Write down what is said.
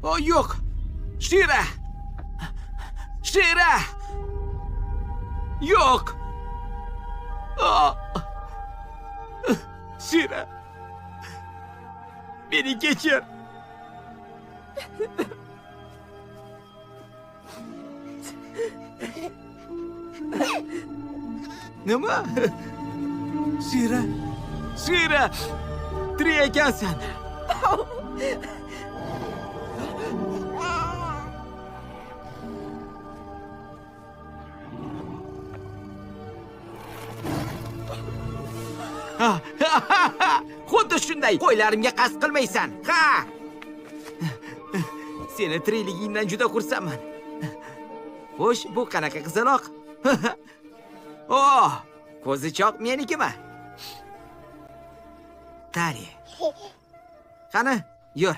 O yo'q. Shira! Shira! Yo'q. Oh. Shira. Beni kechir. Nima? Shira. Shira. Tirik ekansan. Xuddi shunday qo'ylarimga qasd qilmaysan. Ha! Seni tirikligingdan juda xursandman. Xo'sh, bu qanaqa qizaloq? Oh, ko'zichoq menikimi? Tari. Qani, yur.